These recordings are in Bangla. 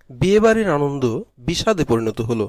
বিয়েবাড়ির আনন্দ বিষাদে পরিণত হলো।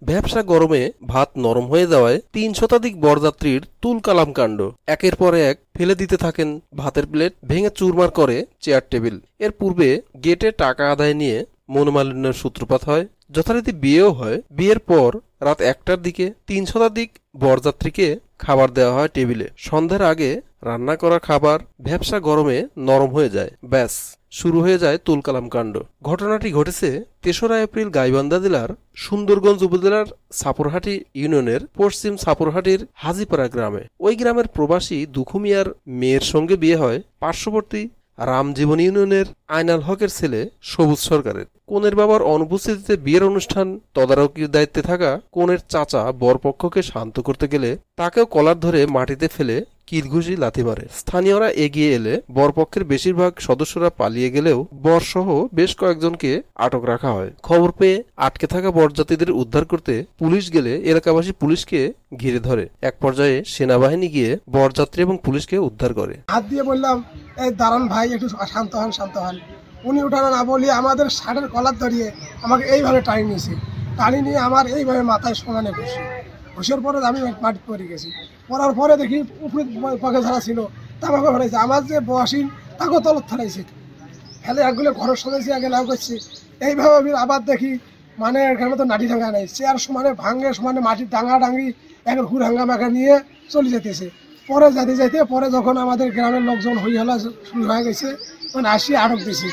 ব্যবসা গরমে ভাত নরম হয়ে যাওয়ায় ৩ শতাধিক বরযাত্রীর তুলকালাম কাণ্ড। একের পর এক ফেলে দিতে থাকেন ভাতের প্লেট, ভেঙে চুরমার করে চেয়ার টেবিল। এর পূর্বে গেটে টাকা আদায় নিয়ে মনোমালিন্যের সূত্রপাত হয়। যথারীতি বিয়েও হয়। বিয়ের পর রাত ১টার দিকে ৩ শতাধিক বরযাত্রীকে খাবার দেওয়া হয় টেবিলে। সন্ধ্যার আগে রান্না করা খাবার ব্যবসা গরমে নরম হয়ে যায়। ব্যাস, শুরু হয়ে যায় তুলকালাম কাণ্ড। ঘটনাটি ঘটেছে ৩রা এপ্রিল গাইবান্ধা জেলার সুন্দরগঞ্জ উপজেলার সাপুরহাটি ইউনিয়নের পশ্চিম সাপুরহাটির হাজিপাড়া গ্রামে। ওই গ্রামের প্রবাসী দুখু মিয়ার মেয়ের সঙ্গে বিয়ে হয় পার্শ্ববর্তী রামজীবন ইউনিয়নের আইনাল হকের ছেলে সবুজ সরকারের। কনের বাবার অনুপস্থিতিতে বিয়ের অনুষ্ঠান তদারকির দায়িত্বে থাকা কনের চাচা বরপক্ষকে শান্ত করতে গেলে তাকেও কলার ধরে মাটিতে ফেলে কিলঘুষি লাথি মারে। স্থানীয়রা এগিয়ে এলে বরপক্ষের বেশিরভাগ সদস্যরা পালিয়ে গেলেও বরসহ বেশ কয়েকজনকে আটক রাখা হয়। খবর পেয়ে আটকে থাকা বরযাত্রীদের উদ্ধার করতে পুলিশ গেলে এলাকাবাসী পুলিশকে ঘিরে ধরে। এক পর্যায়ে সেনাবাহিনী গিয়ে বরযাত্রী এবং পুলিশকে উদ্ধার করে। হাত দিয়ে বললাম, এই দাঁড়ান ভাই, একটু শান্ত হন শান্ত হন। উনি উঠানো না বলি আমাদের শার্টের কলার ধরিয়ে আমাকে এইভাবে টানি নিয়েছে। টানি নিয়ে আমার এইভাবে মাথায় সমানে ঘুষের পরে আমি মাটি পড়ে গেছি। পড়ার পরে দেখি উপরে পকে ধরা ছিল, তামাকে ফেলাইছে। আমার যে বসিন তাকেও তলত ফেলাইছে, ফেলে একগুলো ঘরের সরাইছে, আগে লাভ করছি। এইভাবে আমি আবার দেখি মানে এখানে তো নাটি ডাঙ্গা নেই, চেয়ার সমানে ভাঙে সমানে মাটির ডাঙ্গা ডাঙ্গি এখন হুর হাঙ্গা মাখা নিয়ে চলে যেতেছে। পরে যাইতে যাইতে পরে যখন আমাদের গ্রামের লোকজন হই হলা শুরু হয়ে গেছে, তখন আসি আটক দিছি।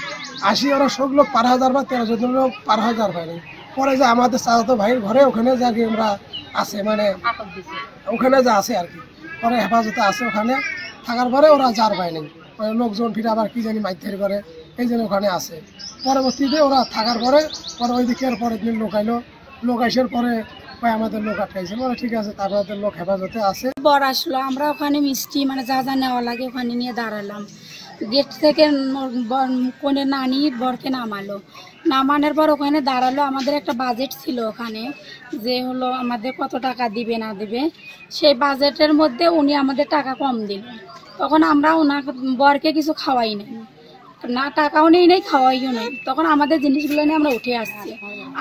আসি ওরা সব লোক ১২,০০০ বা ১৩,০০০ লোক ১২,০০০ পায়নি। পরে যে আমাদের চাচাতো ভাইয়ের ঘরে ওখানে যা কি আমরা আছে, মানে ওখানে যা আছে আর কি, পরে হেফাজতে আছে। ওখানে থাকার পরে ওরা যার পায়নি, মানে লোকজন ফিরে আবার কি জানি মাইথের করে এই জন্য ওখানে আছে। পরবর্তীতে ওরা থাকার পরে ওই দিকের পরের দিন লোক আইলো। লোক আসার পরে আমাদের লোক আটকাইছে, মানে ঠিক আছে, তারপরে লোক হেফাজতে আছে। বর আসলো, আমরা ওখানে মিষ্টি মানে যা যা নেওয়া লাগে ওখানে নিয়ে দাঁড়ালাম। গেট থেকে কোনে নানি বরকে নামালো। নামানোর পর ওখানে দাঁড়ালো। আমাদের একটা বাজেট ছিল ওখানে, যে হলো আমাদের কত টাকা দিবে না দিবে। সেই বাজেটের মধ্যে উনি আমাদের টাকা কম দিল। তখন আমরা ওনাকে বরকে কিছু খাওয়াই নাই, না টাকাও নেই নেই খাওয়াইও নেই। তখন আমাদের জিনিসগুলো নিয়ে আমরা উঠে আসছি।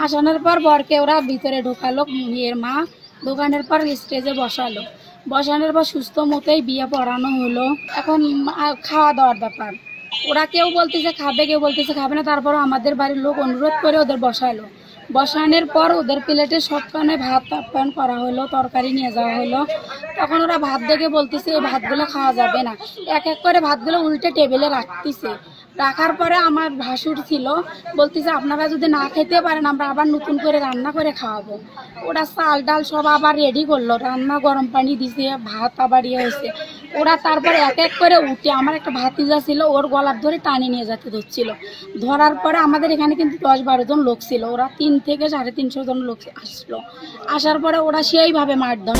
আসানোর পর বরকে ওরা ভিতরে ঢোকালো, মেয়ের মা ঢোকানোর পর স্টেজে বসালো। বসানোর পর সুস্থ মতোই বিয়ে পড়ানো হলো। এখন খাওয়া দাওয়ার ব্যাপার, ওরা কেউ বলতেছে খাবে, কেউ বলতেছে খাবে না। তারপরও আমাদের বাড়ির লোক অনুরোধ করে ওদের বসালো। বসানোর পর ওদের প্লেটে সবখানে ভাত আপ্যায়ন করা হলো, তরকারি নিয়ে যাওয়া হলো। তখন ওরা ভাত দেখে বলতেছে এই ভাতগুলো খাওয়া যাবে না। এক এক করে ভাতগুলো উল্টে টেবিলে রাখতেছে। রাখার পরে আমার ভাসুর ছিল, বলতেছে আপনারা যদি না খেতে পারেন আমরা আবার নতুন করে রান্না করে খাওয়াবো। ওরা চাল ডাল সব আবার রেডি করলো, রান্না গরম পানি দিছে, ভাত আবার ইয়ে হয়েছে। ওরা তারপরে এক এক করে উঠে, আমার একটা ভাতিজা ছিল, ওর গলার ধরে টানি নিয়ে যেতে ধরছিল। ধরার পরে আমাদের এখানে কিন্তু ১০-১২ জন লোক ছিল, ওরা ৩ থেকে ৩৫০ জন লোক আসলো। আসার পরে ওরা সেইভাবে মারধর।